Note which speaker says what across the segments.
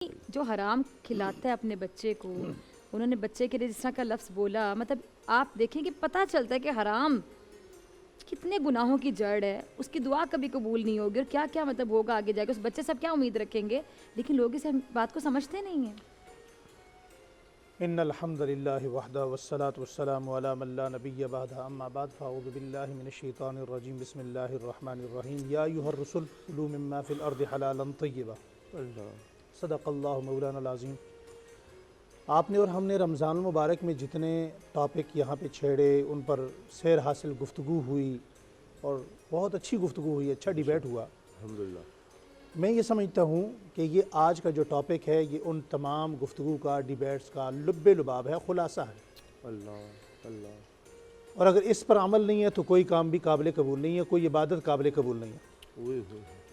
Speaker 1: جو حرام کھلاتا ہے اپنے بچے کو، انہوں نے بچے کے لیے جس طرح کا لفظ بولا، مطلب آپ دیکھیں کہ پتہ چلتا ہے کہ حرام کتنے گناہوں کی جڑ ہے، اس کی دعا کبھی قبول نہیں ہوگی، اور کیا کیا مطلب ہوگا آگے جا کے، اس بچے سے کیا امید رکھیں گے، لیکن لوگ اس بات کو سمجھتے نہیں ہیں۔
Speaker 2: ان الحمد للہ وحدہ والصلاة والسلام علی من لا نبی بعدہ اما بعد فاعوذ باللہ من الشیطان الرجیم بسم اللہ الرحمن الرحیم یا ایہا الرسل کلوا مما فی الارض حلالا طیبا صدق اللہ مولانا العظیم۔ آپ نے اور ہم نے رمضان المبارک میں جتنے ٹاپک یہاں پہ چھیڑے ان پر سیر حاصل گفتگو ہوئی اور بہت اچھی گفتگو ہوئی، اچھا ڈیبیٹ ہوا
Speaker 3: الحمدللہ۔
Speaker 2: میں یہ سمجھتا ہوں کہ یہ آج کا جو ٹاپک ہے یہ ان تمام گفتگو کا، ڈیبیٹس کا لب لباب ہے، خلاصہ ہے۔
Speaker 3: اللہ
Speaker 2: اور اگر اس پر عمل نہیں ہے تو کوئی کام بھی قابل قبول نہیں ہے، کوئی عبادت قابل قبول نہیں ہے۔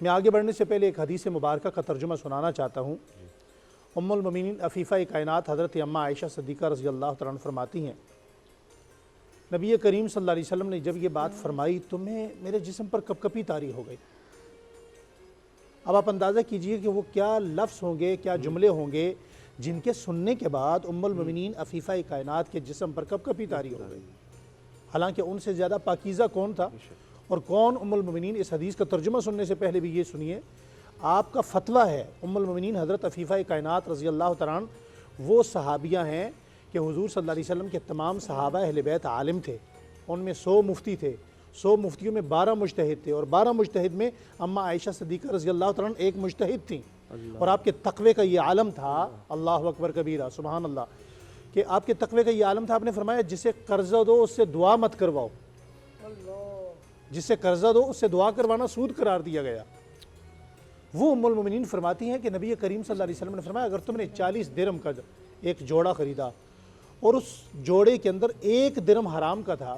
Speaker 2: میں آگے بڑھنے سے پہلے ایک حدیث مبارکہ کا ترجمہ سنانا چاہتا ہوں۔ ام المومنین عفیفہ کائنات حضرت اماں عائشہ صدیقہ رضی اللہ تعالیٰ عنہ فرماتی ہیں، نبی کریم صلی اللہ علیہ وسلم نے جب یہ بات فرمائی تو میرے جسم پر کپ کپی طاری ہو گئی۔ اب آپ اندازہ کیجئے کہ وہ کیا لفظ ہوں گے، کیا جملے ہوں گے جن کے سننے کے بعد ام المومنین عفیفہ کائنات کے جسم پر کپ کپی طاری ہو گئی۔ حالانکہ ان سے زیادہ پاکیزہ کون تھا اور کون ام المومنین؟ اس حدیث کا ترجمہ سننے سے پہلے بھی یہ سنیے، آپ کا فتویٰ ہے ام المومنین حضرت عفیفہ کائنات رضی اللہ تعالیٰ عنہ وہ صحابیہ ہیں کہ حضور صلی اللہ علیہ وسلم کے تمام صحابہ اہل بیت عالم تھے، ان میں 100 مفتی تھے، 100 مفتیوں میں 12 مجتہد تھے، اور 12 مجتہد میں اماں عائشہ صدیقہ رضی اللہ تعالیٰ عنہ ایک مجتہد تھیں، اور آپ کے تقوی کا یہ عالم تھا، اللہ اکبر کبیرہ سبحان اللہ، کہ آپ کے تقوی کا یہ عالم تھا۔ آپ نے فرمایا جسے قرضہ دو اس سے دعا مت کرواؤ، جسے قرضہ دو اس سے دعا کروانا سود قرار دیا گیا۔ وہ ام المومنین فرماتی ہیں کہ نبی کریم صلی اللہ علیہ وسلم نے فرمایا اگر تم نے 40 درہم کا ایک جوڑا خریدا اور اس جوڑے کے اندر 1 درہم حرام کا تھا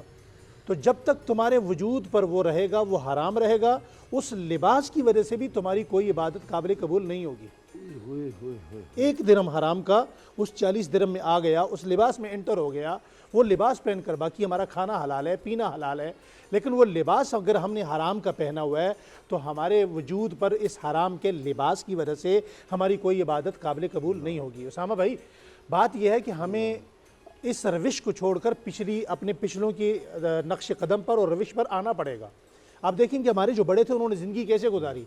Speaker 2: تو جب تک تمہارے وجود پر وہ رہے گا وہ حرام رہے گا، اس لباس کی وجہ سے بھی تمہاری کوئی عبادت قابل قبول نہیں ہوگی۔ 1 درہم حرام کا اس 40 درہم میں آ گیا، اس لباس میں انٹر ہو گیا، وہ لباس پہن کر، باقی ہمارا کھانا حلال ہے، پینا حلال ہے، لیکن وہ لباس اگر ہم نے حرام کا پہنا ہوا ہے تو ہمارے وجود پر اس حرام کے لباس کی وجہ سے ہماری کوئی عبادت قابل قبول نہیں ہوگی۔ اسامہ بھائی، بات یہ ہے کہ ہمیں اس روش کو چھوڑ کر اپنے پچھلوں کی نقش قدم پر اور روش پر آنا پڑے گا۔ آپ دیکھیں کہ ہمارے جو بڑے تھے انہوں نے زندگی کیسے گزاری۔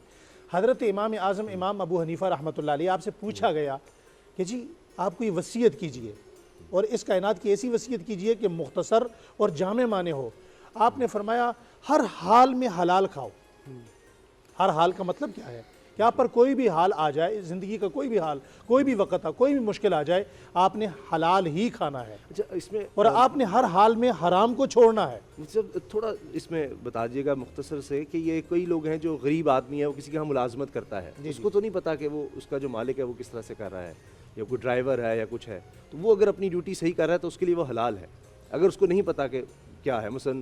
Speaker 2: حضرت امام اعظم امام ابو حنیفہ رحمۃ اللہ علیہ، آپ سے پوچھا گیا کہ جی آپ کوئی وصیت کیجئے اور اس کائنات کی ایسی وصیت کیجئے کہ مختصر اور جامع معنی ہو۔ آپ نے فرمایا ہر حال میں حلال کھاؤ۔ ہر حال کا مطلب کیا ہے کہ آپ پر کوئی بھی حال آ جائے، زندگی کا کوئی بھی حال، کوئی بھی وقت کوئی بھی مشکل آ جائے، آپ نے حلال ہی کھانا ہے،
Speaker 3: اس میں
Speaker 2: اور آپ نے ہر حال میں حرام کو چھوڑنا ہے۔
Speaker 3: مطلب تھوڑا اس میں بتا دیجیے گا مختصر سے کہ یہ کوئی لوگ ہیں جو غریب آدمی ہے، وہ کسی کے یہاں ملازمت کرتا ہے، اس کو تو نہیں پتا کہ وہ اس کا جو مالک ہے وہ کس طرح سے کر رہا ہے، یا کوئی ڈرائیور ہے یا کچھ ہے، تو وہ اگر اپنی ڈیوٹی صحیح کر رہا ہے تو اس کے لیے وہ حلال ہے۔ اگر اس کو نہیں پتا کہ کیا ہے، مثلا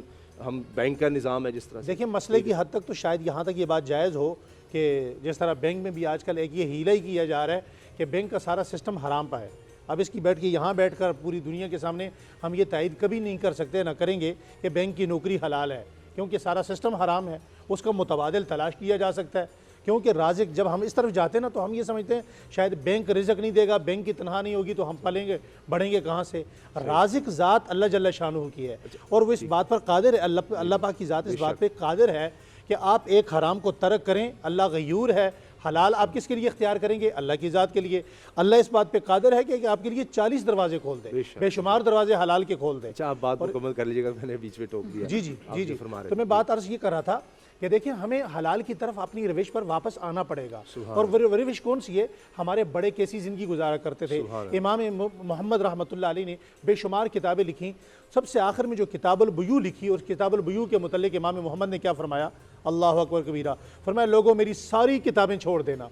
Speaker 3: ہم بینک کا نظام ہے جس طرح سے،
Speaker 2: دیکھیں مسئلے کی حد تک تو شاید یہاں تک یہ بات جائز ہو کہ جس طرح بینک میں بھی آج کل ایک یہ ہیلا ہی کیا جا رہا ہے کہ بینک کا سارا سسٹم حرام پہ ہے۔ اب اس کی یہاں بیٹھ کر پوری دنیا کے سامنے ہم یہ تائید کبھی نہیں کر سکتے، نہ کریں گے کہ بینک کی نوکری حلال ہے، کیونکہ سارا سسٹم حرام ہے۔ اس کا متبادل تلاش کیا جا سکتا ہے، کیونکہ رازق جب ہم اس طرف جاتے ہیں نا تو ہم یہ سمجھتے ہیں شاید بینک رزق نہیں دے گا، بینک کی تنخواہ نہیں ہوگی تو ہم پلیں گے بڑھیں گے کہاں سے؟ رازق ذات اللہ جل شانہ کی ہے، اور وہ اس بات پر قادر ہے، اللہ پاک کی ذات اس بات پہ قادر ہے کہ آپ ایک حرام کو ترک کریں، اللہ غیور ہے۔ حلال آپ کس کے لیے اختیار کریں گے؟ اللہ کی ذات کے لیے۔ اللہ اس بات پہ قادر ہے کہ آپ کے لیے 40 دروازے کھول دے، بے شمار دروازے حلال کے کھول دے۔
Speaker 3: اچھا آپ بات مکمل کر لیجیے گا، میں نے بیچ میں ٹوک دیا۔
Speaker 2: جی تو میں بات عرض یہ کر رہا تھا کہ دیکھیں ہمیں حلال کی طرف اپنی روش پر واپس آنا پڑے گا، اور وہ روش کون سی ہے؟ ہمارے بڑے کیسی زندگی گزارا کرتے تھے۔ امام محمد رحمۃ اللہ علیہ نے بے شمار کتابیں لکھیں، سب سے آخر میں جو کتاب البیوع لکھی، اور کتاب البیوع کے متعلق امام محمد نے کیا فرمایا؟ اللہ اکبر کبیرہ، فرمایا لوگوں میری ساری کتابیں چھوڑ دینا،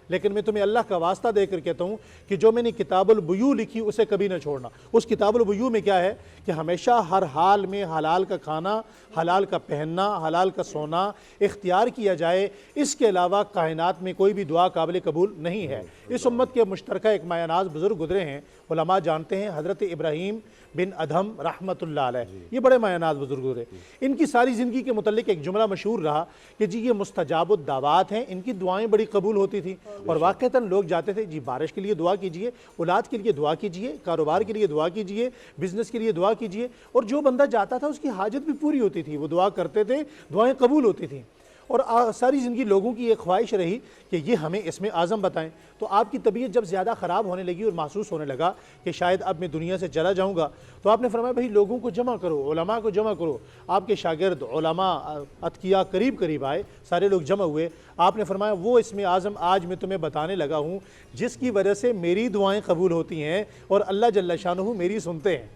Speaker 2: لیکن میں تمہیں اللہ کا واسطہ دے کر کہتا ہوں کہ جو میں نے کتاب البیوع لکھی اسے کبھی نہ چھوڑنا۔ اس کتاب البیوع میں کیا ہے کہ ہمیشہ ہر حال میں حلال کا کھانا، حلال کا پہننا، حلال کا سونا اختیار کیا جائے، اس کے علاوہ کائنات میں کوئی بھی دعا قابل قبول نہیں ہے۔ اس امت کے مشترکہ ایک مایہ ناز بزرگ گزرے ہیں، علماء جانتے ہیں، حضرت ابراہیم بن ادھم رحمۃ اللہ علیہ، یہ بڑے مایہ ناز بزرگ ہوئے۔ ان کی ساری زندگی کے متعلق ایک جملہ مشہور رہا کہ جی یہ مستجاب الدعوات ہیں، ان کی دعائیں بڑی قبول ہوتی تھیں، اور واقعتاً لوگ جاتے تھے جی بارش کے لیے دعا کیجئے، اولاد کے لیے دعا کیجئے، کاروبار کے لیے دعا کیجئے، بزنس کے لیے دعا کیجئے، اور جو بندہ جاتا تھا اس کی حاجت بھی پوری ہوتی تھی، وہ دعا کرتے تھے، دعائیں قبول ہوتی تھیں۔ اور ساری زندگی لوگوں کی ایک خواہش رہی کہ یہ ہمیں اسم اعظم بتائیں۔ تو آپ کی طبیعت جب زیادہ خراب ہونے لگی اور محسوس ہونے لگا کہ شاید اب میں دنیا سے چلا جاؤں گا، تو آپ نے فرمایا بھائی لوگوں کو جمع کرو، علماء کو جمع کرو۔ آپ کے شاگرد علماء اتقیاء قریب آئے، سارے لوگ جمع ہوئے۔ آپ نے فرمایا وہ اسم اعظم آج میں تمہیں بتانے لگا ہوں جس کی وجہ سے میری دعائیں قبول ہوتی ہیں اور اللہ جل شانہ میری سنتے ہیں،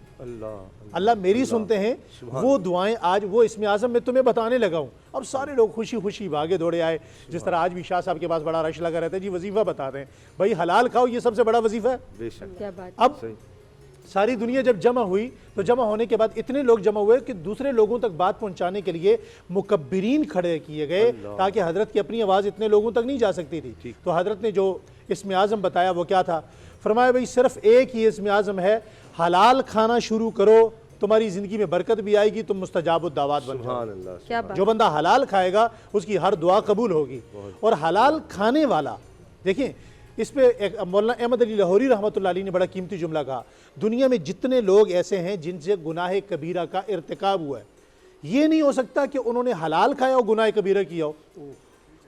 Speaker 2: اللہ میری سنتے ہیں، وہ دعائیں آج وہ اسم اعظم میں تمہیں بتانے لگا ہوں۔ اب سارے لوگ خوشی خوشی بھاگے دوڑے آئے، جس طرح آج بھی شاہ صاحب کے پاس بڑا رش لگا رہتا ہے جی وظیفہ بتا دیں، بھائی حلال کھاؤ، یہ سب سے بڑا وظیفہ ہے۔
Speaker 3: بے شک
Speaker 1: کیا بات
Speaker 2: اب ساری دنیا جب جمع ہوئی تو جمع ہونے کے بعد اتنے لوگ جمع ہوئے کہ دوسرے لوگوں تک بات پہنچانے کے لیے مکبرین کھڑے کیے گئے تاکہ حضرت کی اپنی آواز اتنے لوگوں تک نہیں جا سکتی تھی۔ تو حضرت نے جو اسم اعظم بتایا وہ کیا تھا؟ فرمایا بھئی صرف ایک ہی اسم اعظم ہے، حلال کھانا شروع کرو، تمہاری زندگی میں برکت بھی آئے گی، تم مستجاب الدعوات بن جاؤ۔
Speaker 1: کیا بات
Speaker 2: جو بندہ حلال کھائے گا اس کی ہر دعا قبول ہوگی۔ اور حلال کھانے والا، دیکھیں اس پہ ایک مولانا احمد علی لاہوری رحمۃ اللہ علیہ نے بڑا قیمتی جملہ کہا، دنیا میں جتنے لوگ ایسے ہیں جن سے گناہ کبیرہ کا ارتکاب ہوا ہے، یہ نہیں ہو سکتا کہ انہوں نے حلال کھایا اور گناہ کبیرہ کیا ہو،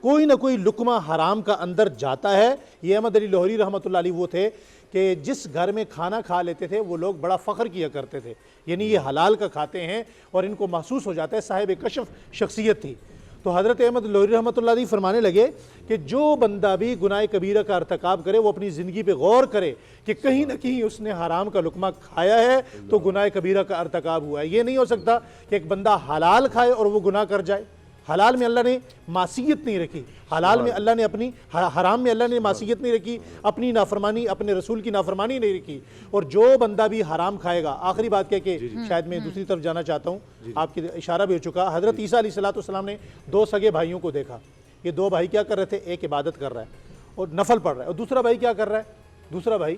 Speaker 2: کوئی نہ کوئی لقمہ حرام کا اندر جاتا ہے۔ یہ احمد علی لاہوری رحمۃ اللہ علیہ وہ تھے کہ جس گھر میں کھانا کھا لیتے تھے وہ لوگ بڑا فخر کیا کرتے تھے، یعنی یہ حلال کا کھاتے ہیں اور ان کو محسوس ہو جاتا ہے صاحب کشف شخصیت تھی۔ تو حضرت احمد لاہوری رحمۃ اللہ علیہ فرمانے لگے کہ جو بندہ بھی گناہ کبیرہ کا ارتکاب کرے وہ اپنی زندگی پہ غور کرے کہ کہیں نہ کہیں اس نے حرام کا لقمہ کھایا ہے تو گناہ کبیرہ کا ارتکاب ہوا ہے۔ یہ نہیں ہو سکتا کہ ایک بندہ حلال کھائے اور وہ گناہ کر جائے۔ حلال میں اللہ نے معصیت نہیں رکھی، حلال میں اللہ نے اپنی، حرام میں اللہ نے معصیت نہیں رکھی، اپنی نافرمانی، اپنے رسول کی نافرمانی نہیں رکھی۔ اور جو بندہ بھی حرام کھائے گا، آخری بات کیا کہ شاید میں دوسری طرف جانا چاہتا ہوں، آپ کی اشارہ بھی ہو چکا، حضرت عیسیٰ علیہ السلام نے دو سگے بھائیوں کو دیکھا، یہ دو بھائی کیا کر رہے تھے؟ ایک عبادت کر رہا ہے اور نفل پڑھ رہا ہے، اور دوسرا بھائی کیا کر رہا ہے؟ دوسرا بھائی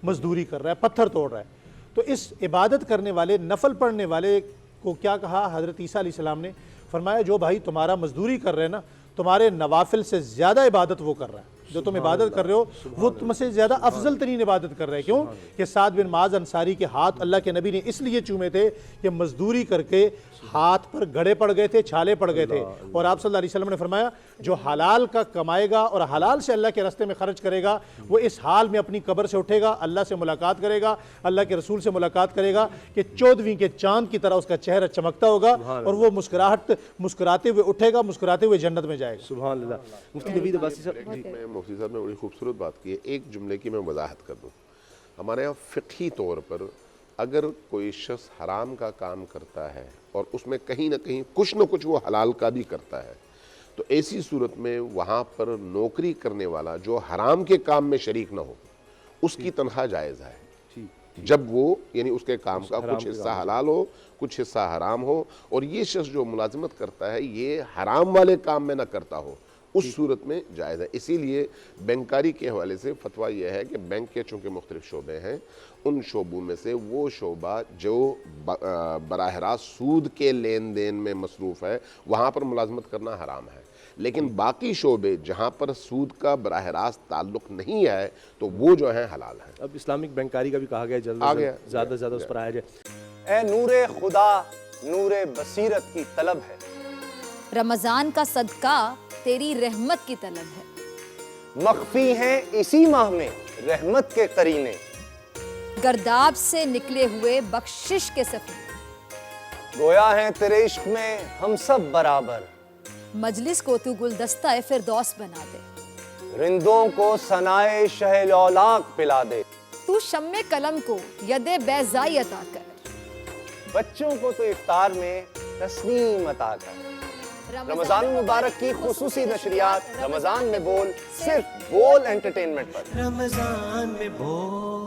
Speaker 2: مزدوری کر رہا ہے، پتھر توڑ رہا ہے۔ تو اس عبادت کرنے والے، نفل پڑھنے والے کو کیا کہا حضرت عیسیٰ علیہ السلام نے؟ فرمایا جو بھائی تمہارا مزدوری کر رہے ہیں نا، تمہارے نوافل سے زیادہ عبادت وہ کر رہا ہے، جو تم عبادت کر رہے ہو وہ تم سے زیادہ افضل ترین عبادت کر رہے ہیں۔ کیوں کہ سعد بن معاذ انصاری کے ہاتھ اللہ کے نبی نے اس لیے چومے تھے کہ مزدوری کر کے ہاتھ پر گڑے پڑ گئے تھے، چھالے پڑ گئے تھے، اور آپ صلی اللہ علیہ وسلم نے فرمایا جو حلال کا کمائے گا اور حلال سے اللہ کے راستے میں خرچ کرے گا وہ اس حال میں اپنی قبر سے اٹھے گا، اللہ سے ملاقات کرے گا، اللہ کے رسول سے ملاقات کرے گا کہ 14ویں کے چاند کی طرح اس کا چہرہ چمکتا ہوگا اور وہ مسکراتے ہوئے اٹھے گا، مسکراتے ہوئے جنت میں جائے گا۔
Speaker 3: سبحان اللہ۔ مفتی نوید عباسی صاحب جی،
Speaker 4: مفتی صاحب نے بڑی خوبصورت بات کی ہے۔ ایک جملے کی میں وضاحت کر دوں، ہمارے یہاں فقہی طور پر اگر کوئی شخص حرام کا کام کرتا ہے اور اس میں کہیں نہ کہیں کچھ نہ کچھ وہ حلال کا بھی کرتا ہے، تو ایسی صورت میں وہاں پر نوکری کرنے والا جو حرام کے کام میں شریک نہ ہو اس کی تنخواہ جائز ہے، جب وہ یعنی اس کے کام کا کچھ حصہ حلال ہو کچھ حصہ حرام ہو، اور یہ شخص جو ملازمت کرتا ہے یہ حرام والے کام میں نہ کرتا ہو، اس صورت میں جائز ہے۔ اسی لیے بینکاری کے حوالے سے فتویٰ یہ ہے کہ بینک کے چونکہ مختلف شعبے ہیں، ان شعبوں میں سے وہ شعبہ جو براہ راست سود کے لین دین میں مصروف ہے وہاں پر ملازمت کرنا حرام ہے، لیکن باقی شعبے جہاں پر سود کا براہ راست تعلق نہیں ہے تو وہ جو ہیں حلال ہیں۔
Speaker 3: اب اسلامک بینکاری کا بھی کہا گیا جلد زیادہ سے زیادہ اس پر آیا جائے۔
Speaker 5: اے نور خدا، نور بصیرت کی طلب ہے،
Speaker 6: رمضان کا صدقہ تیری رحمت کی طلب ہے،
Speaker 5: مخفی ہیں اسی ماہ میں رحمت کے قرینے،
Speaker 6: گرداب سے نکلے ہوئے بخشش کے سفیر،
Speaker 5: گویا ہیں تیرے عشق میں ہم سب برابر،
Speaker 6: مجلس کو تو گلدستہ فردوس بنا دے،
Speaker 5: رندوں کو ثنائے شہ لولاک پلا دے،
Speaker 6: تو شم قلم کو ید بیضائی عطا کر،
Speaker 5: بچوں کو تو افطار میں تسنیم عطا کر۔ رمضان مبارک کی خصوصی نشریات رمضان میں بول، صرف بول انٹرٹینمنٹ پر۔
Speaker 7: رمضان میں بول